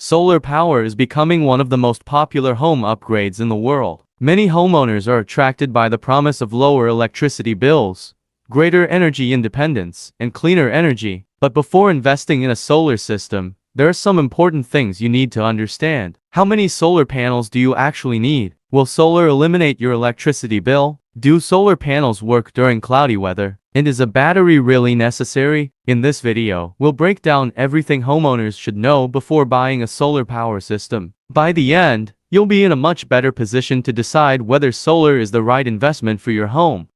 Solar power is becoming one of the most popular home upgrades in the world. Many homeowners are attracted by the promise of lower electricity bills, greater energy independence, and cleaner energy. But before investing in a solar system, there are some important things you need to understand. How many solar panels do you actually need? Will solar eliminate your electricity bill? Do solar panels work during cloudy weather? And is a battery really necessary? In this video, we'll break down everything homeowners should know before buying a solar power system. By the end, you'll be in a much better position to decide whether solar is the right investment for your home.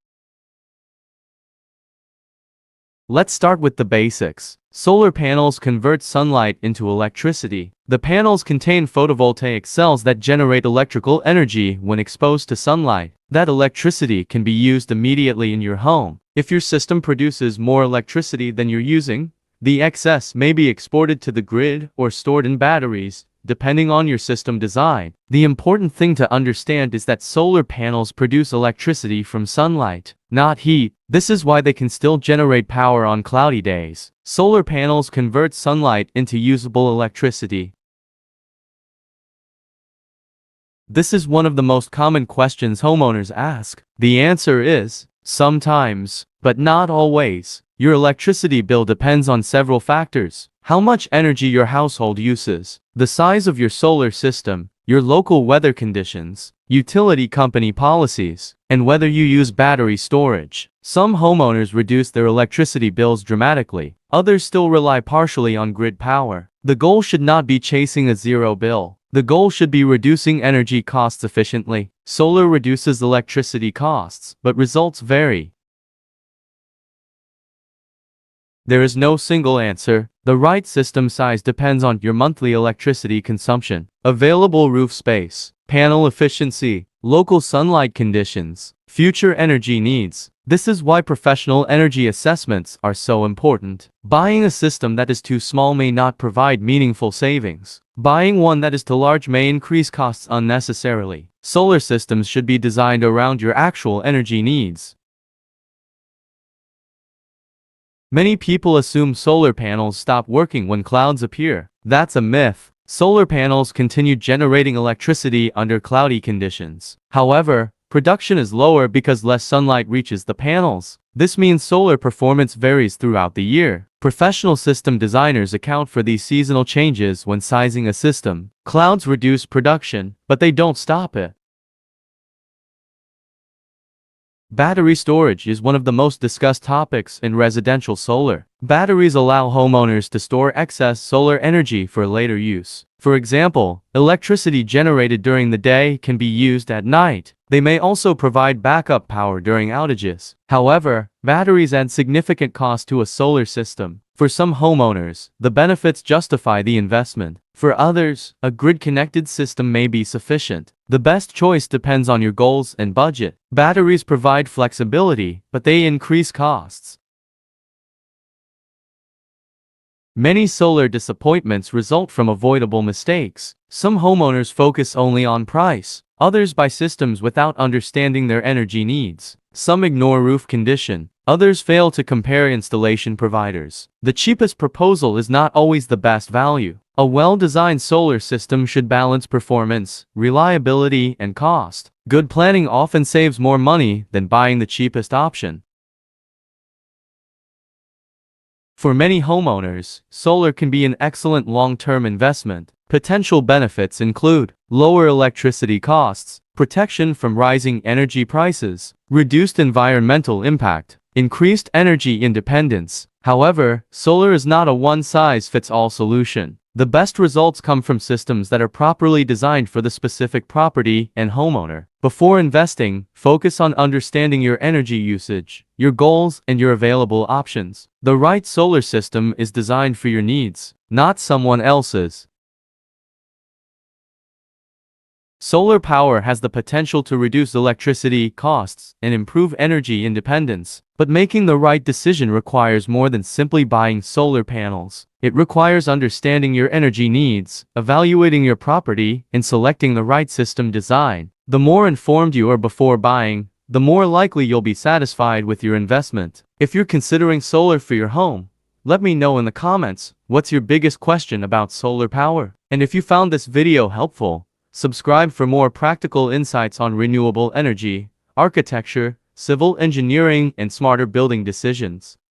Let's start with the basics. Solar panels convert sunlight into electricity. The panels contain photovoltaic cells that generate electrical energy when exposed to sunlight. That electricity can be used immediately in your home. If your system produces more electricity than you're using, the excess may be exported to the grid or stored in batteries, depending on your system design. The important thing to understand is that solar panels produce electricity from sunlight, not heat. This is why they can still generate power on cloudy days. Solar panels convert sunlight into usable electricity. This is one of the most common questions homeowners ask. The answer is, sometimes, but not always. Your electricity bill depends on several factors: how much energy your household uses, the size of your solar system, your local weather conditions, utility company policies, and whether you use battery storage. Some homeowners reduce their electricity bills dramatically. Others still rely partially on grid power. The goal should not be chasing a zero bill. The goal should be reducing energy costs efficiently. Solar reduces electricity costs, but results vary. There is no single answer. The right system size depends on your monthly electricity consumption, available roof space, panel efficiency, local sunlight conditions, future energy needs. This is why professional energy assessments are so important. Buying a system that is too small may not provide meaningful savings. Buying one that is too large may increase costs unnecessarily. Solar systems should be designed around your actual energy needs. Many people assume solar panels stop working when clouds appear. That's a myth. Solar panels continue generating electricity under cloudy conditions. However, production is lower because less sunlight reaches the panels. This means solar performance varies throughout the year. Professional system designers account for these seasonal changes when sizing a system. Clouds reduce production, but they don't stop it. Battery storage is one of the most discussed topics in residential solar. Batteries allow homeowners to store excess solar energy for later use. For example, electricity generated during the day can be used at night. They may also provide backup power during outages. However, batteries add significant cost to a solar system. For some homeowners, the benefits justify the investment. For others, a grid-connected system may be sufficient. The best choice depends on your goals and budget. Batteries provide flexibility, but they increase costs. Many solar disappointments result from avoidable mistakes. Some homeowners focus only on price. Others buy systems without understanding their energy needs. Some ignore roof condition. Others fail to compare installation providers. The cheapest proposal is not always the best value. A well-designed solar system should balance performance, reliability, and cost. Good planning often saves more money than buying the cheapest option. For many homeowners, solar can be an excellent long-term investment. Potential benefits include lower electricity costs, protection from rising energy prices, reduced environmental impact, increased energy independence. However, solar is not a one-size-fits-all solution. The best results come from systems that are properly designed for the specific property and homeowner. Before investing, focus on understanding your energy usage, your goals, and your available options. The right solar system is designed for your needs, not someone else's. Solar power has the potential to reduce electricity costs and improve energy independence. But making the right decision requires more than simply buying solar panels. It requires understanding your energy needs, evaluating your property, and selecting the right system design. The more informed you are before buying, the more likely you'll be satisfied with your investment. If you're considering solar for your home, let me know in the comments What's your biggest question about solar power? And if you found this video helpful, subscribe for more practical insights on renewable energy, architecture, civil engineering, and smarter building decisions.